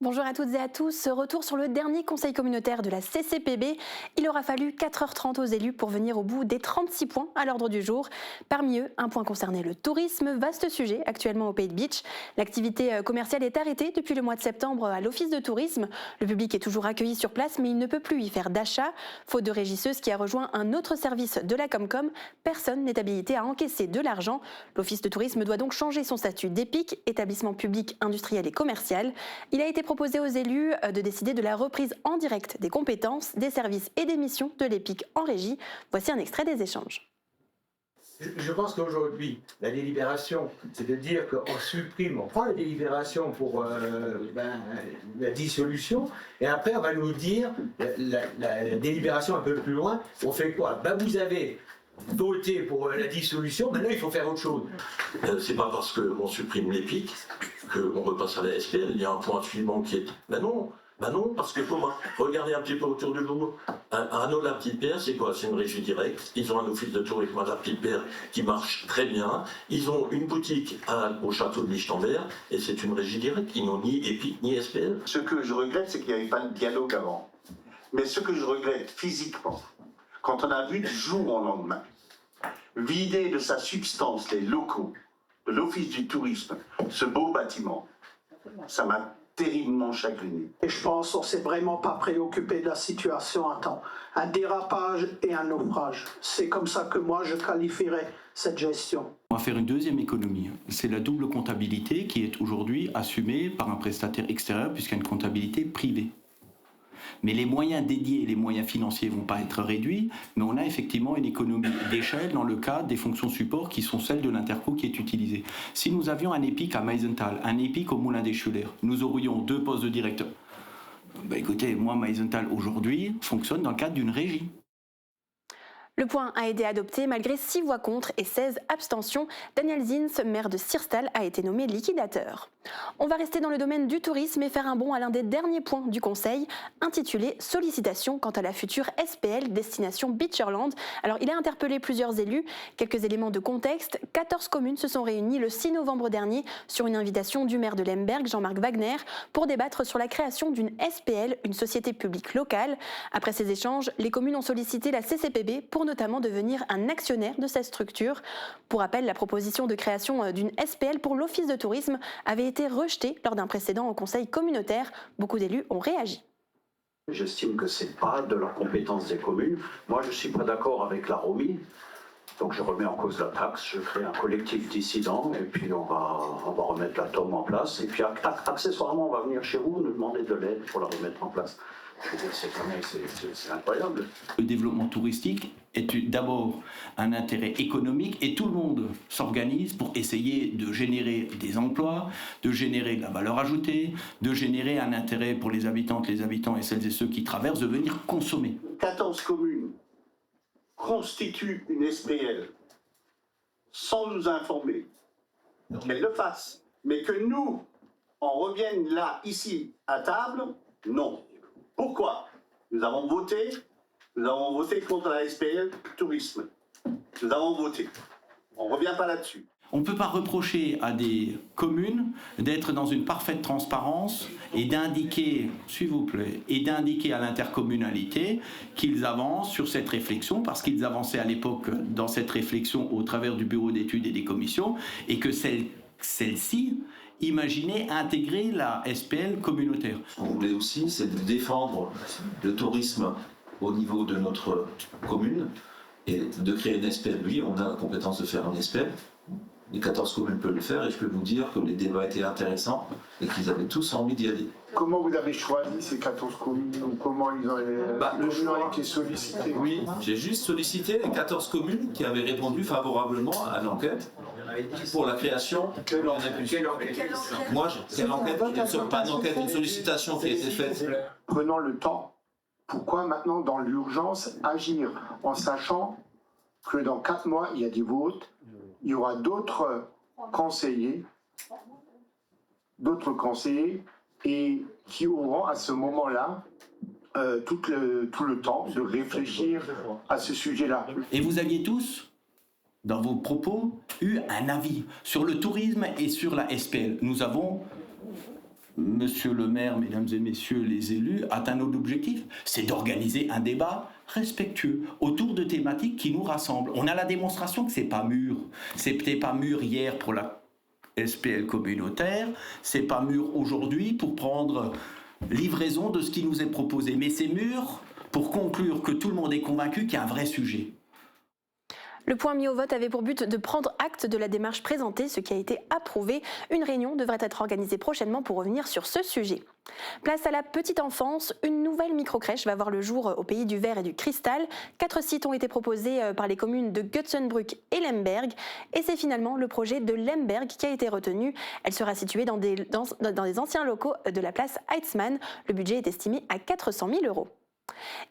Bonjour à toutes et à tous. Retour sur le dernier conseil communautaire de la CCPB. Il aura fallu 4h30 aux élus pour venir au bout des 36 points à l'ordre du jour. Parmi eux, un point concernait le tourisme, vaste sujet actuellement au Pays de Beach. L'activité commerciale est arrêtée depuis le mois de septembre à l'office de tourisme. Le public est toujours accueilli sur place, mais il ne peut plus y faire d'achat. Faute de régisseuse qui a rejoint un autre service de la Comcom, personne n'est habilité à encaisser de l'argent. L'office de tourisme doit donc changer son statut d'EPIC, établissement public industriel et commercial. Il a été proposé aux élus de décider de la reprise en direct des compétences, des services et des missions de l'EPIC en régie. Voici un extrait des échanges. Je pense qu'aujourd'hui, la délibération, c'est de dire qu'on supprime, on prend la délibération pour la dissolution, et après on va nous dire, la délibération un peu plus loin, on fait quoi? Vous avez voté pour la dissolution, maintenant il faut faire autre chose. C'est pas parce qu'on supprime l'EPIC qu'on repasse à la SPL. Il y a un point suivant qui est... Ben non, parce que regardez un petit peu autour de nous. Arnaud de la Petite Pierre, c'est quoi? C'est une régie directe. Ils ont un office de tourisme à la Petite Pierre qui marche très bien. Ils ont une boutique au château de Lichtenberg et c'est une régie directe. Ils n'ont ni EPIC ni SPL. Ce que je regrette, c'est qu'il n'y avait pas de dialogue avant. Mais ce que je regrette physiquement, quand on a vu du jour au lendemain vider de sa substance les locaux de l'Office du tourisme, ce beau bâtiment, ça m'a terriblement chagriné. Et je pense qu'on ne s'est vraiment pas préoccupé de la situation à temps. Un dérapage et un naufrage. C'est comme ça que moi je qualifierais cette gestion. On va faire une deuxième économie. C'est la double comptabilité qui est aujourd'hui assumée par un prestataire extérieur puisqu'il y a une comptabilité privée. Mais les moyens dédiés, les moyens financiers ne vont pas être réduits, mais on a effectivement une économie d'échelle dans le cadre des fonctions support qui sont celles de l'interco qui est utilisée. Si nous avions un EPIC à Meisenthal, un EPIC au Moulin des Schuller, nous aurions 2 postes de directeur. Écoutez, moi, Meisenthal aujourd'hui fonctionne dans le cadre d'une régie. Le point a été adopté malgré 6 voix contre et 16 abstentions. Daniel Zins, maire de Sirstal, a été nommé liquidateur. On va rester dans le domaine du tourisme et faire un bond à l'un des derniers points du Conseil, intitulé « Sollicitation quant à la future SPL destination Beacherland ». Alors, il a interpellé plusieurs élus. Quelques éléments de contexte. 14 communes se sont réunies le 6 novembre dernier sur une invitation du maire de Lemberg, Jean-Marc Wagner, pour débattre sur la création d'une SPL, une société publique locale. Après ces échanges, les communes ont sollicité la CCPB pour notamment devenir un actionnaire de cette structure. Pour rappel, la proposition de création d'une SPL pour l'Office de tourisme avait été rejetée lors d'un précédent au Conseil communautaire. Beaucoup d'élus ont réagi. J'estime que ce n'est pas de leur compétence des communes. Moi, je ne suis pas d'accord avec la ROMI. Donc je remets en cause la taxe, je crée un collectif dissident et puis on va remettre la TOM en place. Et puis accessoirement, on va venir chez vous nous demander de l'aide pour la remettre en place. Je veux dire, c'est incroyable. Le développement touristique est d'abord un intérêt économique et tout le monde s'organise pour essayer de générer des emplois, de générer de la valeur ajoutée, de générer un intérêt pour les habitantes, les habitants et celles et ceux qui traversent de venir consommer. 14 communes constituent une SPL sans nous informer, qu'elles le fassent. Mais que nous, on revienne là, ici, à table, non. Pourquoi? Nous avons voté contre la SPL tourisme. Nous avons voté. On ne revient pas là-dessus. On ne peut pas reprocher à des communes d'être dans une parfaite transparence et d'indiquer, s'il vous plaît, et d'indiquer à l'intercommunalité qu'ils avancent sur cette réflexion, parce qu'ils avançaient à l'époque dans cette réflexion au travers du bureau d'études et des commissions, et que celle-ci imaginait intégrer la SPL communautaire. Ce qu'on voulait aussi, c'est de défendre le tourisme au niveau de notre commune et de créer une SPL. Oui, on a la compétence de faire une SPL. Les 14 communes peuvent le faire et je peux vous dire que les débats étaient intéressants et qu'ils avaient tous envie d'y aller. Comment vous avez choisi ces 14 communes? Comment ils ont été sollicités? Oui, j'ai juste sollicité les 14 communes qui avaient répondu favorablement à l'enquête pour la création. Quelle enquête? Moi, quelle enquête? Pas une enquête, une sollicitation qui a été faite. Prenons le temps. Pourquoi maintenant, dans l'urgence, agir en sachant que dans 4 mois, il y a des votes, il y aura d'autres conseillers et qui auront à ce moment-là tout le temps de réfléchir à ce sujet-là. Et vous aviez tous, dans vos propos, eu un avis sur le tourisme et sur la SPL. Nous avons Monsieur le maire, mesdames et messieurs les élus, atteint notre objectif, c'est d'organiser un débat respectueux autour de thématiques qui nous rassemblent. On a la démonstration que c'est pas mûr. C'était pas mûr hier pour la SPL communautaire, c'est pas mûr aujourd'hui pour prendre livraison de ce qui nous est proposé. Mais c'est mûr pour conclure que tout le monde est convaincu qu'il y a un vrai sujet. Le point mis au vote avait pour but de prendre acte de la démarche présentée, ce qui a été approuvé. Une réunion devrait être organisée prochainement pour revenir sur ce sujet. Place à la petite enfance, une nouvelle microcrèche va voir le jour au pays du verre et du cristal. 4 sites ont été proposés par les communes de Götzenbrück et Lemberg. Et c'est finalement le projet de Lemberg qui a été retenu. Elle sera située dans des anciens locaux de la place Heitzmann. Le budget est estimé à 400 000 €.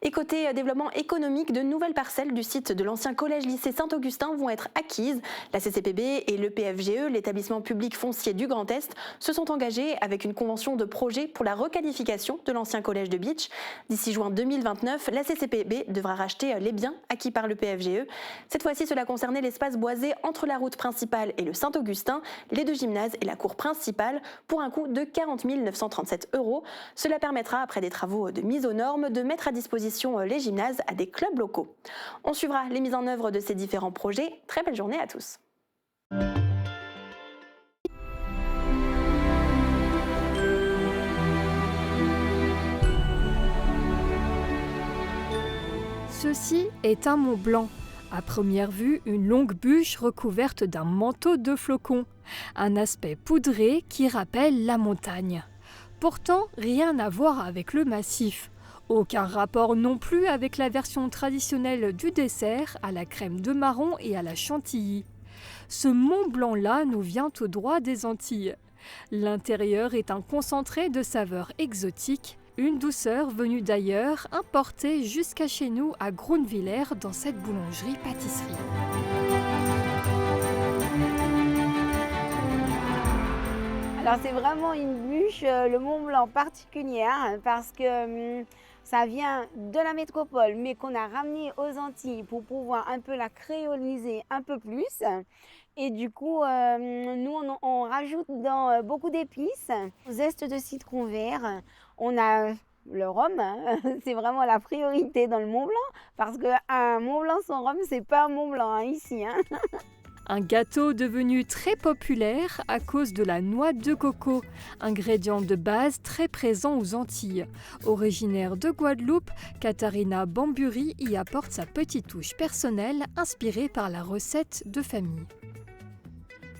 Et côté développement économique, de nouvelles parcelles du site de l'ancien collège-lycée Saint-Augustin vont être acquises. La CCPB et le PFGE, l'établissement public foncier du Grand Est, se sont engagés avec une convention de projet pour la requalification de l'ancien collège de Bitche. D'ici juin 2029, la CCPB devra racheter les biens acquis par le PFGE. Cette fois-ci, cela concernait l'espace boisé entre la route principale et le Saint-Augustin, les 2 gymnases et la cour principale, pour un coût de 40 937 €. Cela permettra, après des travaux de mise aux normes, de mettre à disposition les gymnases à des clubs locaux. On suivra les mises en œuvre de ces différents projets. Très belle journée à tous. Ceci est un Mont Blanc. À première vue, une longue bûche recouverte d'un manteau de flocons. Un aspect poudré qui rappelle la montagne. Pourtant, rien à voir avec le massif. Aucun rapport non plus avec la version traditionnelle du dessert à la crème de marron et à la chantilly. Ce Mont Blanc-là nous vient tout droit des Antilles. L'intérieur est un concentré de saveurs exotiques, une douceur venue d'ailleurs, importée jusqu'à chez nous à Groenwiller dans cette boulangerie-pâtisserie. Alors c'est vraiment une bûche, le Mont Blanc particulière, parce que ça vient de la métropole, mais qu'on a ramené aux Antilles pour pouvoir un peu la créoliser un peu plus. Et du coup, nous, on rajoute dans beaucoup d'épices, zeste de citron vert. On a le rhum, c'est vraiment la priorité dans le Mont Blanc, parce qu'un Mont Blanc sans rhum, c'est pas un Mont Blanc ici. Un gâteau devenu très populaire à cause de la noix de coco, ingrédient de base très présent aux Antilles. Originaire de Guadeloupe, Katharina Bamburi y apporte sa petite touche personnelle inspirée par la recette de famille.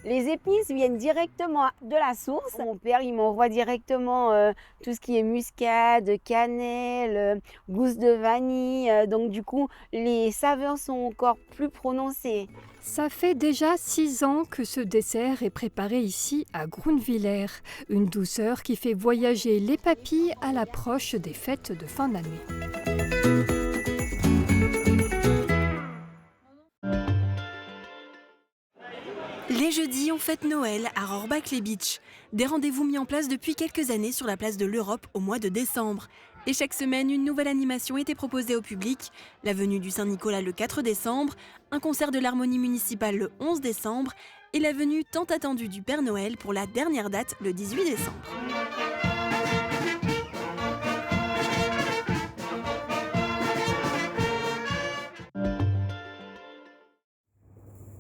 Les épices viennent directement de la source. Mon père, il m'envoie directement tout ce qui est muscade, cannelle, gousse de vanille. Donc du coup, les saveurs sont encore plus prononcées. Ça fait déjà 6 ans que ce dessert est préparé ici à Groenwiller. Une douceur qui fait voyager les papilles à l'approche des fêtes de fin d'année. Les jeudis, on fête Noël à Rohrbach-les-Bitches. Des rendez-vous mis en place depuis quelques années sur la place de l'Europe au mois de décembre. Et chaque semaine, une nouvelle animation était proposée au public. La venue du Saint-Nicolas le 4 décembre, un concert de l'harmonie municipale le 11 décembre et la venue tant attendue du Père Noël pour la dernière date le 18 décembre.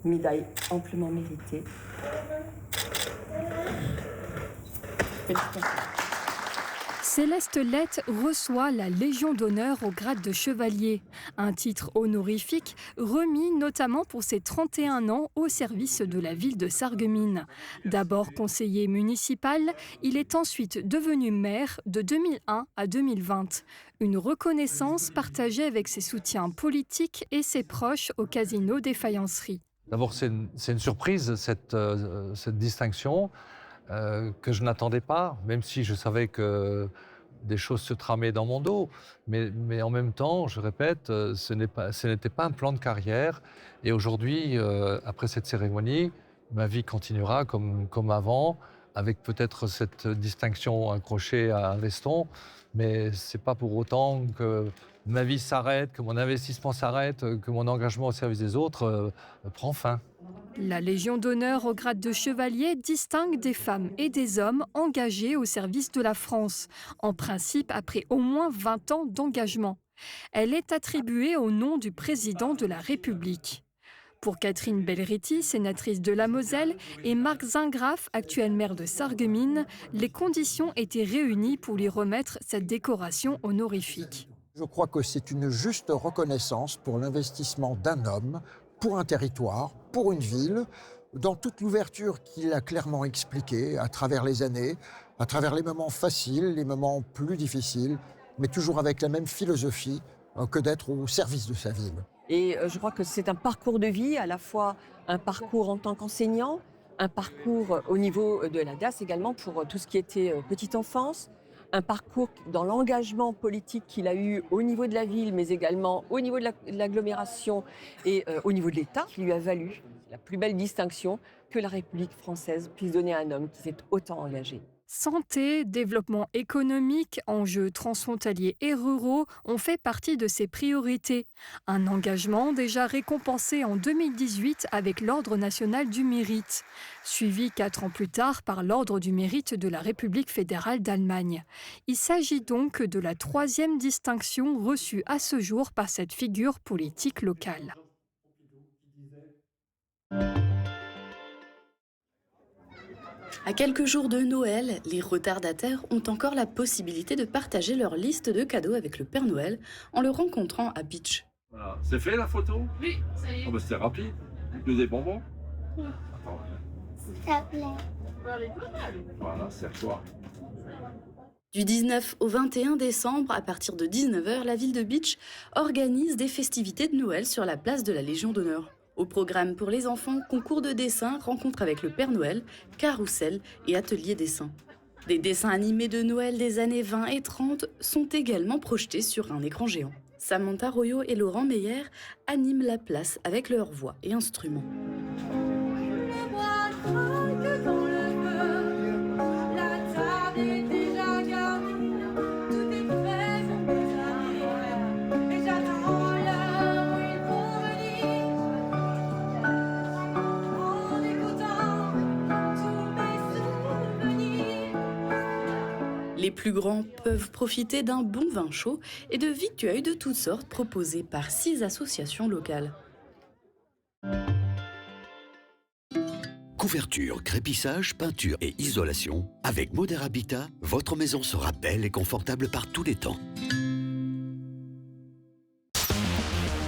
Médaille amplement méritée. Céleste Lett reçoit la Légion d'honneur au grade de chevalier, un titre honorifique remis notamment pour ses 31 ans au service de la ville de Sarreguemines. D'abord conseiller municipal, il est ensuite devenu maire de 2001 à 2020. Une reconnaissance partagée avec ses soutiens politiques et ses proches au casino des Faïenceries. D'abord, c'est une surprise, cette distinction, que je n'attendais pas, même si je savais que des choses se tramaient dans mon dos. Mais en même temps, je répète, ce n'était pas un plan de carrière. Et aujourd'hui, après cette cérémonie, ma vie continuera comme avant, avec peut-être cette distinction accrochée à un veston. Mais ce n'est pas pour autant que ma vie s'arrête, que mon investissement s'arrête, que mon engagement au service des autres prend fin. La Légion d'honneur au grade de chevalier distingue des femmes et des hommes engagés au service de la France, en principe après au moins 20 ans d'engagement. Elle est attribuée au nom du président de la République. Pour Catherine Belriti, sénatrice de la Moselle, et Marc Zingraf, actuel maire de Sarreguemines, les conditions étaient réunies pour lui remettre cette décoration honorifique. Je crois que c'est une juste reconnaissance pour l'investissement d'un homme, pour un territoire, pour une ville, dans toute l'ouverture qu'il a clairement expliquée à travers les années, à travers les moments faciles, les moments plus difficiles, mais toujours avec la même philosophie que d'être au service de sa ville. Et je crois que c'est un parcours de vie, à la fois un parcours en tant qu'enseignant, un parcours au niveau de la DAS également pour tout ce qui était petite enfance, un parcours dans l'engagement politique qu'il a eu au niveau de la ville, mais également au niveau de l'agglomération et au niveau de l'État, qui lui a valu la plus belle distinction que la République française puisse donner à un homme qui s'est autant engagé. Santé, développement économique, enjeux transfrontaliers et ruraux ont fait partie de ses priorités. Un engagement déjà récompensé en 2018 avec l'Ordre national du mérite, suivi 4 ans plus tard par l'Ordre du mérite de la République fédérale d'Allemagne. Il s'agit donc de la 3e distinction reçue à ce jour par cette figure politique locale. À quelques jours de Noël, les retardataires ont encore la possibilité de partager leur liste de cadeaux avec le Père Noël en le rencontrant à Beach. Voilà. C'est fait la photo? Oui, ça y est. Oh, bah, c'était rapide. Plus des bonbons? Oui. S'il te plaît. Voilà, c'est à toi. Du 19 au 21 décembre, à partir de 19h, la ville de Beach organise des festivités de Noël sur la place de la Légion d'honneur. Au programme pour les enfants, concours de dessin, rencontres avec le Père Noël, carrousel et atelier dessin. Des dessins animés de Noël des années 20 et 30 sont également projetés sur un écran géant. Samantha Royo et Laurent Meyer animent la place avec leurs voix et instruments. Les plus grands peuvent profiter d'un bon vin chaud et de victuailles de toutes sortes proposées par 6 associations locales. Couverture, crépissage, peinture et isolation. Avec Moder Habitat, votre maison sera belle et confortable par tous les temps.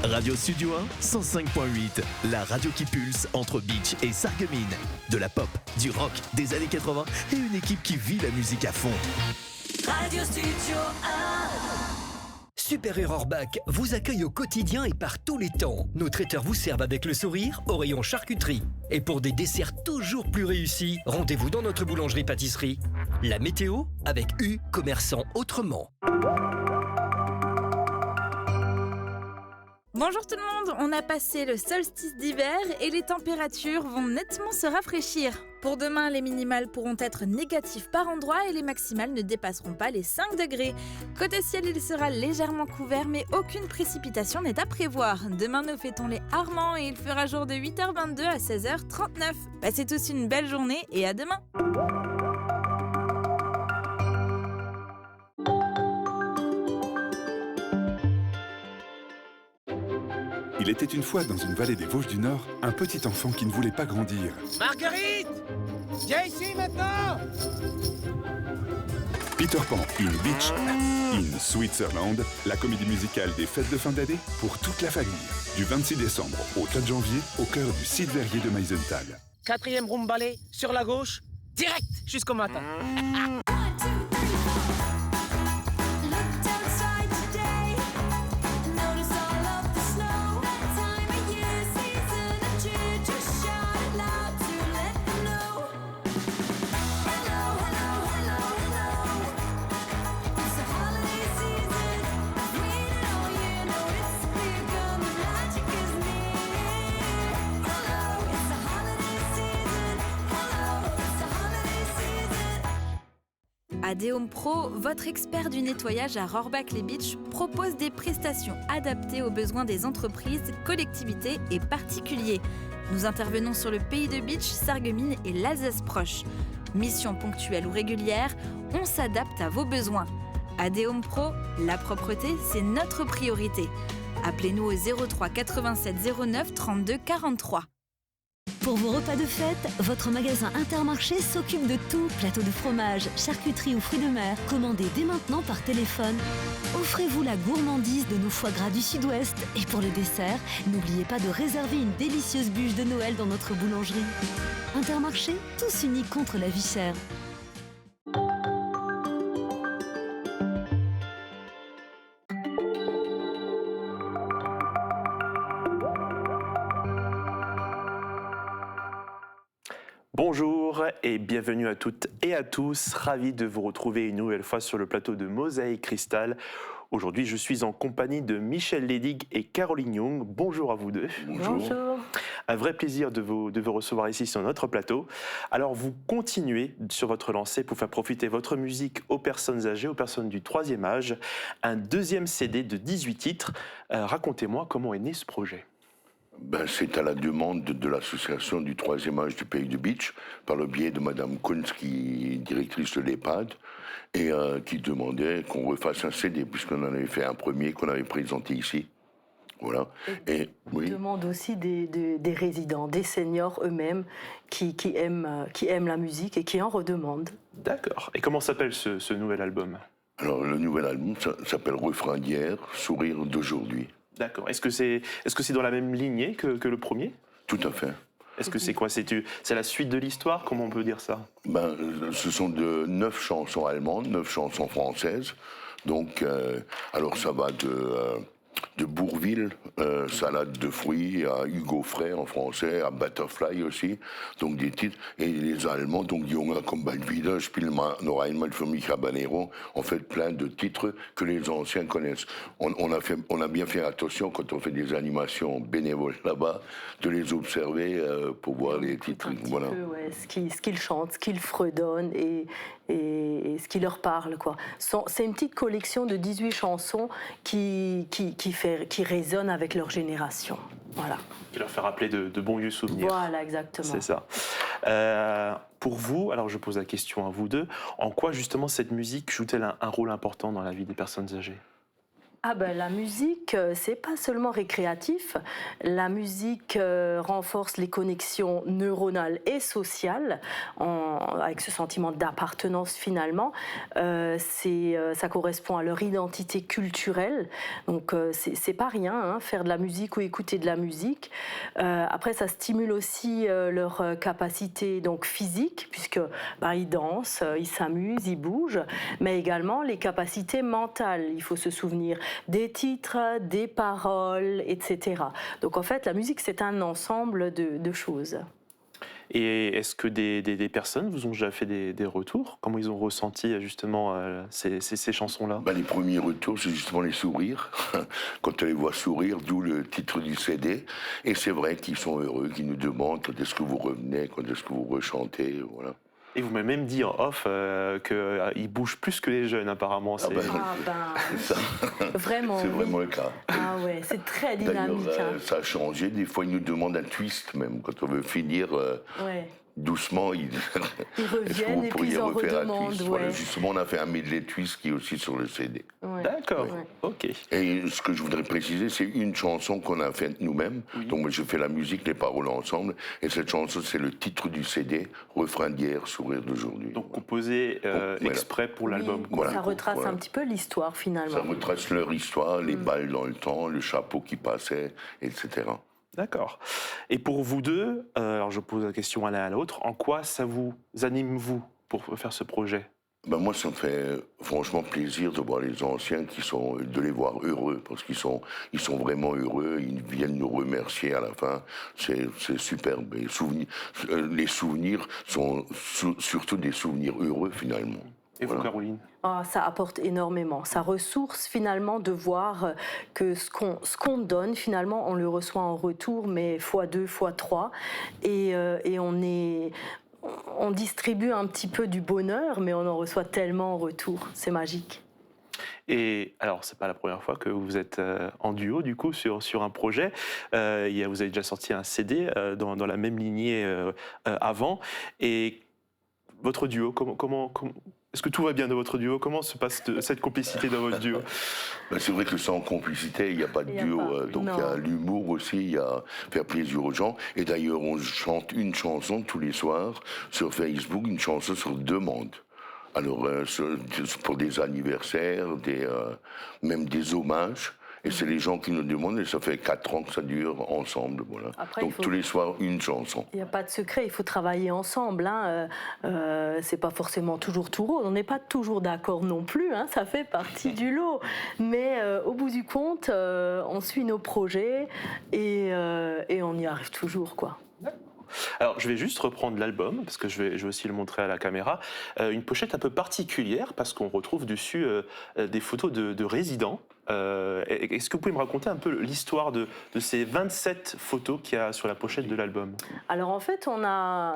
Radio Studio 1, 105.8, la radio qui pulse entre Beach et Sarreguemines. De la pop, du rock, des années 80 et une équipe qui vit la musique à fond. Radio Studio 1. Super Erorbach vous accueille au quotidien et par tous les temps. Nos traiteurs vous servent avec le sourire au rayon charcuterie. Et pour des desserts toujours plus réussis, rendez-vous dans notre boulangerie-pâtisserie. La météo avec U, commerçant autrement. Bonjour tout le monde, on a passé le solstice d'hiver et les températures vont nettement se rafraîchir. Pour demain, les minimales pourront être négatives par endroits et les maximales ne dépasseront pas les 5 degrés. Côté ciel, il sera légèrement couvert mais aucune précipitation n'est à prévoir. Demain, nous fêtons les Armands et il fera jour de 8h22 à 16h39. Passez tous une belle journée et à demain. Il était une fois dans une vallée des Vosges du Nord, un petit enfant qui ne voulait pas grandir. Marguerite! Viens ici maintenant! Peter Pan in Beach, in Switzerland, la comédie musicale des fêtes de fin d'année pour toute la famille. Du 26 décembre au 4 janvier, au cœur du site verrier de Meisenthal. 4e room balai, sur la gauche, direct jusqu'au matin. AD-Home Pro, votre expert du nettoyage à Rohrbach-les-Beach, propose des prestations adaptées aux besoins des entreprises, collectivités et particuliers. Nous intervenons sur le pays de Beach, Sarreguemines et l'Alsace proche. Mission ponctuelle ou régulière, on s'adapte à vos besoins. AD-Home Pro, la propreté, c'est notre priorité. Appelez-nous au 03 87 09 32 43. Pour vos repas de fête, votre magasin Intermarché s'occupe de tout. Plateau de fromage, charcuterie ou fruits de mer. Commandez dès maintenant par téléphone. Offrez-vous la gourmandise de nos foie gras du Sud-Ouest. Et pour le dessert, n'oubliez pas de réserver une délicieuse bûche de Noël dans notre boulangerie. Intermarché, tous unis contre la vie chère. Bonjour et bienvenue à toutes et à tous. Ravi de vous retrouver une nouvelle fois sur le plateau de Mosaïque Cristal. Aujourd'hui, je suis en compagnie de Michel Ledig et Caroline Young. Bonjour à vous deux. Bonjour. Un vrai plaisir de vous recevoir ici sur notre plateau. Alors, vous continuez sur votre lancée pour faire profiter votre musique aux personnes âgées, aux personnes du 3e âge. Un 2e CD de 18 titres. Racontez-moi comment est né ce projet. C'est à la demande de l'association du 3e âge du pays de Beach, par le biais de Madame Kunz, qui est directrice de l'EHPAD, et qui demandait qu'on refasse un CD, puisqu'on en avait fait un premier qu'on avait présenté ici. Voilà. Et oui. Demande aussi des résidents, des seniors eux-mêmes qui aiment la musique et qui en redemandent. D'accord. Et comment s'appelle ce nouvel album? Alors, le nouvel album s'appelle Refrain d'hier, Sourire d'aujourd'hui. D'accord. Est-ce que c'est dans la même lignée que le premier? Tout à fait. Est-ce que c'est quoi? C'est la suite de l'histoire? Comment on peut dire ça? Ce sont 9 chansons allemandes, 9 chansons françaises. Donc, alors ça va de Bourvil, salade de fruits, à Hugo Frey en français, à Butterfly aussi, donc des titres, et les Allemands, donc Junge comme bald wieder, spiel noch einmal für mich Habanero, en fait plein de titres que les anciens connaissent. On a bien fait attention quand on fait des animations bénévoles là-bas, de les observer pour voir les titres. Voilà. Ouais, ce qu'ils chantent, ce qu'ils fredonnent et ce qui leur parle, quoi. C'est une petite collection de 18 chansons qui résonnent avec leur génération. Voilà. Qui leur fait rappeler de bons vieux souvenirs. Voilà, exactement. C'est ça. Pour vous, alors je pose la question à vous deux, en quoi justement cette musique joue-t-elle un rôle important dans la vie des personnes âgées? La musique, c'est pas seulement récréatif. La musique renforce les connexions neuronales et sociales, avec ce sentiment d'appartenance finalement. Ça correspond à leur identité culturelle. Donc c'est pas rien, faire de la musique ou écouter de la musique. Après, ça stimule aussi leur capacité donc physique, puisque ils dansent, ils s'amusent, ils bougent, mais également les capacités mentales. Il faut se souvenir des titres, des paroles, etc. Donc en fait, la musique, c'est un ensemble de choses. Et est-ce que des personnes vous ont déjà fait des retours? Comment ils ont ressenti justement ces chansons-là? Les premiers retours, c'est justement les sourires. Quand on les voit sourire, d'où le titre du CD. Et c'est vrai qu'ils sont heureux, qu'ils nous demandent quand est-ce que vous revenez, quand est-ce que vous rechantez, voilà. Et vous m'avez même dit en off qu'ils bougent plus que les jeunes, apparemment. C'est ça. Vraiment. C'est vraiment le cas. Ah ouais, c'est très dynamique. D'ailleurs, ça a changé. Des fois, ils nous demandent un twist, même. Quand on veut finir doucement, ils reviennent et puis ils en redemandent. Voilà, justement, on a fait un medley twist qui est aussi sur le CD. Ouais. D'accord, ok. Et ce que je voudrais préciser, c'est une chanson qu'on a faite nous-mêmes. Oui. Donc, moi, je fais la musique, les paroles ensemble. Et cette chanson, c'est le titre du CD, Refrain d'hier, Sourire d'aujourd'hui. Donc, composé exprès pour l'album. Oui, voilà. Ça retrace un petit peu l'histoire, finalement. Ça retrace leur histoire, les balles dans le temps, le chapeau qui passait, etc. D'accord. Et pour vous deux, alors je pose la question à l'un à l'autre, en quoi ça vous anime, vous, pour faire ce projet? Moi, ça me fait franchement plaisir de voir les anciens, de les voir heureux, parce qu'ils sont vraiment heureux, ils viennent nous remercier à la fin, c'est superbe. Les souvenirs sont surtout des souvenirs heureux, finalement. Et vous, Caroline? Ça apporte énormément. Ça ressource finalement de voir que ce qu'on donne, finalement, on le reçoit en retour, mais x2, x3. Et on distribue un petit peu du bonheur, mais on en reçoit tellement en retour. C'est magique. Et alors, c'est pas la première fois que vous êtes en duo, du coup, sur un projet. Vous avez déjà sorti un CD dans la même lignée avant. Et votre duo, est-ce que tout va bien dans votre duo? Comment se passe cette complicité dans votre duo? C'est vrai que sans complicité, il n'y a pas de duo. Donc il y a l'humour aussi, il y a faire plaisir aux gens. Et d'ailleurs, on chante une chanson tous les soirs sur Facebook, une chanson sur demande. Alors, pour des anniversaires, même des hommages. Et c'est les gens qui nous demandent, et ça fait 4 ans que ça dure ensemble. Voilà. Après, donc tous les soirs, une chanson. Il n'y a pas de secret, il faut travailler ensemble. C'est pas forcément toujours tout rose, on n'est pas toujours d'accord non plus, ça fait partie du lot. Mais au bout du compte, on suit nos projets et on y arrive toujours, quoi. Alors, je vais juste reprendre l'album, parce que je vais aussi le montrer à la caméra. Une pochette un peu particulière, parce qu'on retrouve dessus des photos de résidents. Est-ce que vous pouvez me raconter un peu l'histoire de ces 27 photos qu'il y a sur la pochette de l'album? Alors en fait,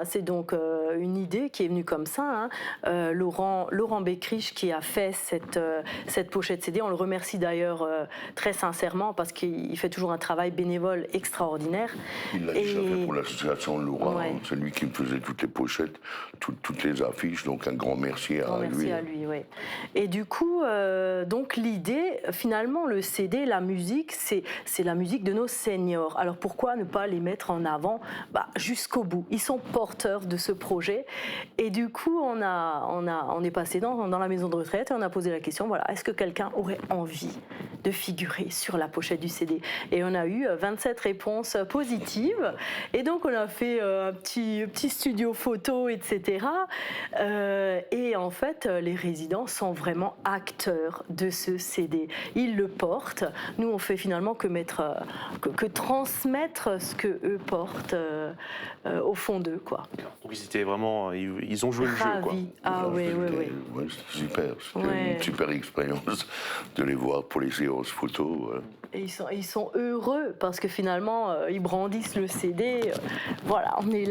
c'est donc une idée qui est venue comme ça. Laurent Beckrich qui a fait cette pochette CD. On le remercie d'ailleurs très sincèrement parce qu'il fait toujours un travail bénévole extraordinaire. Il l'a déjà fait pour l'association Laurent. Ouais. C'est lui qui me faisait toutes les pochettes, toutes les affiches. Donc un grand merci à lui. Merci à lui, oui. Et du coup, donc l'idée, finalement, le CD, la musique, c'est la musique de nos seniors. Alors pourquoi ne pas les mettre en avant jusqu'au bout? Ils sont porteurs de ce projet. Et du coup, on est passé dans la maison de retraite et on a posé la question, voilà, est-ce que quelqu'un aurait envie de figurer sur la pochette du CD? Et on a eu 27 réponses positives. Et donc, on a fait un petit studio photo, etc. Et en fait, les résidents sont vraiment acteurs de ce CD. Ils le portent. Nous, on fait finalement que transmettre ce que eux portent au fond d'eux, quoi. Donc ils étaient vraiment, ils ont joué le jeu, quoi. Ah oui. Ouais, c'était super. C'était une super expérience de les voir pour les séances photos. Et ils sont heureux parce que finalement, ils brandissent le CD. Voilà, on est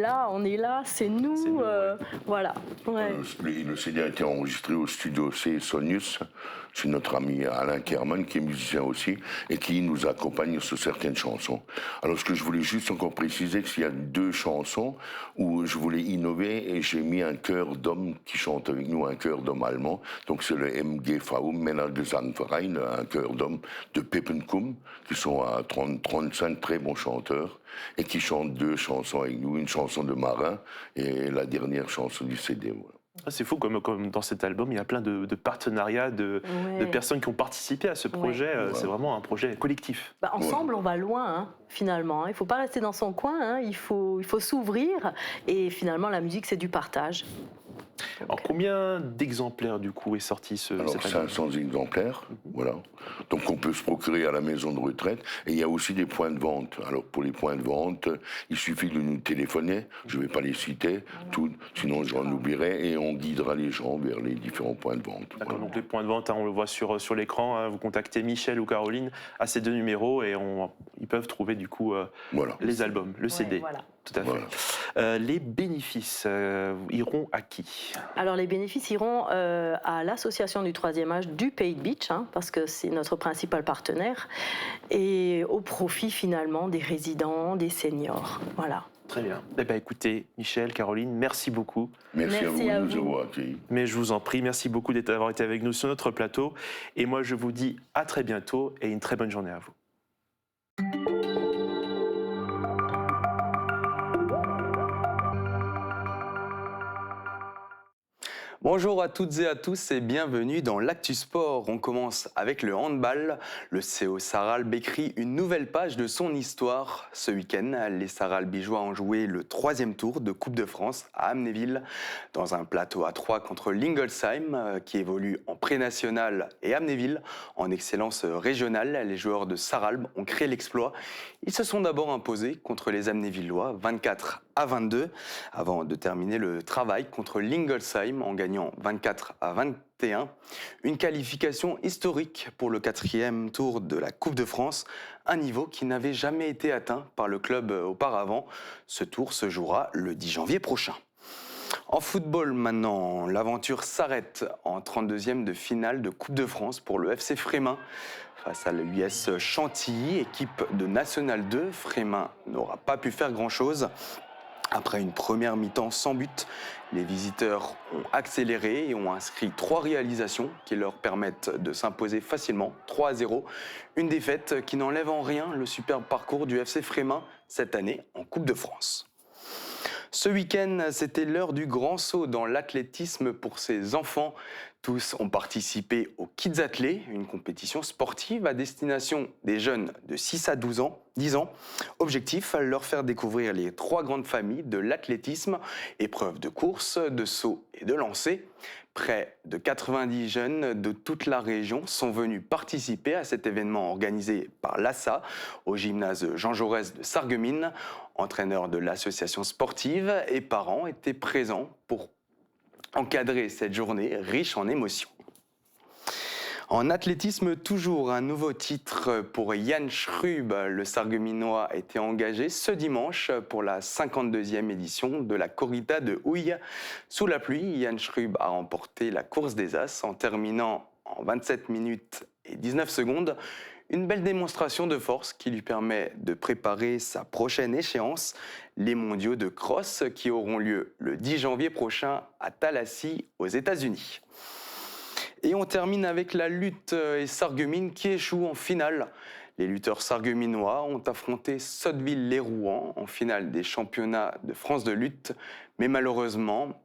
là, c'est nous. Voilà. Ouais. Le CD a été enregistré au studio C Sonius. C'est notre ami Alain Kerman, qui est musicien aussi, et qui nous accompagne sur certaines chansons. Alors, ce que je voulais juste encore préciser, c'est qu'il y a 2 chansons où je voulais innover, et j'ai mis un chœur d'hommes qui chante avec nous, un chœur d'hommes allemand. Donc, c'est le MGV, Männergesangverein, un chœur d'hommes de Peppenkum, qui sont à 35 très bons chanteurs, et qui chantent 2 chansons avec nous, une chanson de marin, et la dernière chanson du CD, voilà. C'est fou, comme dans cet album, il y a plein de partenariats, de personnes qui ont participé à ce projet. C'est vraiment un projet collectif. Ensemble, on va loin, finalement. Il ne faut pas rester dans son coin, il faut s'ouvrir. Et finalement, la musique, c'est du partage. Alors, combien d'exemplaires, du coup, est sorti cet album? 500 exemplaires, voilà. Donc, on peut se procurer à la maison de retraite. Et il y a aussi des points de vente. Alors, pour les points de vente, il suffit de nous téléphoner. Je ne vais pas les citer, sinon j'en oublierai. Et on guidera les gens vers les différents points de vente. D'accord, voilà. Donc les points de vente, on le voit sur l'écran. Vous contactez Michel ou Caroline à ces 2 numéros et ils peuvent trouver, du coup, les albums, le CD. Voilà. Tout à fait. Voilà. Les bénéfices iront à qui? Alors les bénéfices iront à l'association du 3e âge du Pays de Bitche, parce que c'est notre principal partenaire, et au profit finalement des résidents, des seniors. Voilà. Très bien. Écoutez, Michel, Caroline, merci beaucoup. Merci à vous de nous avoir accueillis. Mais je vous en prie, merci beaucoup d'avoir été avec nous sur notre plateau. Et moi, je vous dis à très bientôt et une très bonne journée à vous. Bonjour à toutes et à tous et bienvenue dans l'Actu Sport. On commence avec le handball. Le CO Sarralbe écrit une nouvelle page de son histoire. Ce week-end, les Sarralbigeois ont joué le 3e tour de Coupe de France à Amnéville dans un plateau à 3 contre l'Ingolsheim qui évolue en pré-national et Amnéville en excellence régionale. Les joueurs de Sarralbe ont créé l'exploit. Ils se sont d'abord imposés contre les Amnévillois 24-22 avant de terminer le travail contre l'Ingolsheim en gagnant 24-21. Une qualification historique pour le 4e tour de la Coupe de France, un niveau qui n'avait jamais été atteint par le club auparavant. Ce tour se jouera le 10 janvier prochain. En football maintenant, l'aventure s'arrête en 32e de finale de Coupe de France pour le FC Frémin. Face à l'US Chantilly, équipe de National 2, Frémin n'aura pas pu faire grand-chose. Après une première mi-temps sans but, les visiteurs ont accéléré et ont inscrit 3 réalisations qui leur permettent de s'imposer facilement 3-0. Une défaite qui n'enlève en rien le superbe parcours du FC Frémin cette année en Coupe de France. Ce week-end, c'était l'heure du grand saut dans l'athlétisme pour ces enfants. Tous ont participé au Kids Athlé, une compétition sportive à destination des jeunes de 6 à 10 ans. Objectif, leur faire découvrir les 3 grandes familles de l'athlétisme, épreuves de course, de saut et de lancer. Près de 90 jeunes de toute la région sont venus participer à cet événement organisé par l'ASSA au gymnase Jean Jaurès de Sarreguemines. Entraîneurs de l'association sportive et parents étaient présents pour encadrer cette journée riche en émotions. En athlétisme, toujours un nouveau titre pour Yann Schrub. Le Sarregueminois a été engagé ce dimanche pour la 52e édition de la Corrida de Houille. Sous la pluie, Yann Schrub a remporté la course des As en terminant en 27 minutes et 19 secondes. Une belle démonstration de force qui lui permet de préparer sa prochaine échéance, les mondiaux de cross qui auront lieu le 10 janvier prochain à Tallahassee aux États-Unis. Et on termine avec la lutte et Sarreguemines qui échoue en finale. Les lutteurs sarregueminois ont affronté Sotteville-les-Rouen en finale des championnats de France de lutte. Mais malheureusement,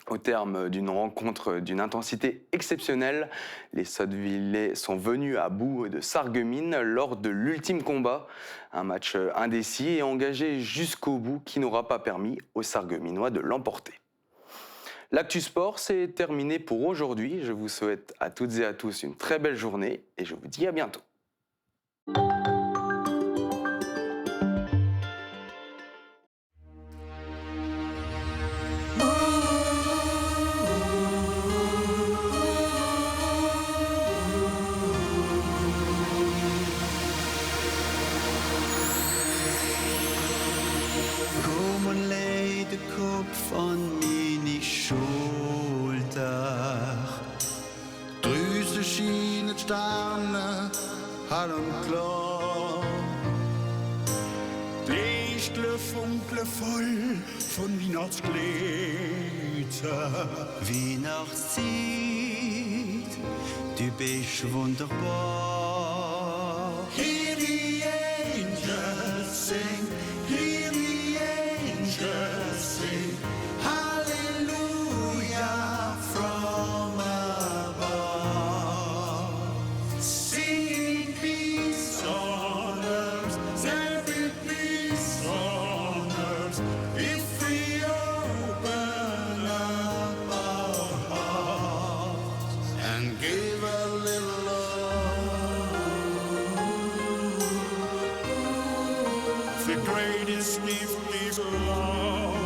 au terme d'une rencontre d'une intensité exceptionnelle, les Sottevillais sont venus à bout de Sarreguemines lors de l'ultime combat. Un match indécis et engagé jusqu'au bout qui n'aura pas permis aux Sarregueminois de l'emporter. L'Actu Sport, c'est terminé pour aujourd'hui. Je vous souhaite à toutes et à tous une très belle journée et je vous dis à bientôt. Kom leid de kop van mijn schulter. Drüse schienen Sterne, hallen klar. Lichtle funkle voll von Weihnachtsglitter. Weihnachtszeit, du bist wunderbar. Hear the angels sing. Hear the angels sing, hallelujah from above. Singing peace on earth, every peace on earth. If we open up our hearts and give a little love, the greatest gift is love.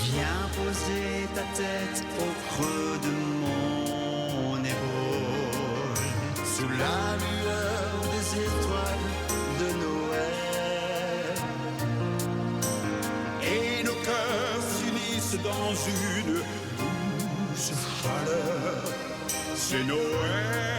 Viens poser ta tête au creux de mon épaule, sous la lueur des étoiles de Noël. Et nos cœurs s'unissent dans une douce chaleur. C'est Noël.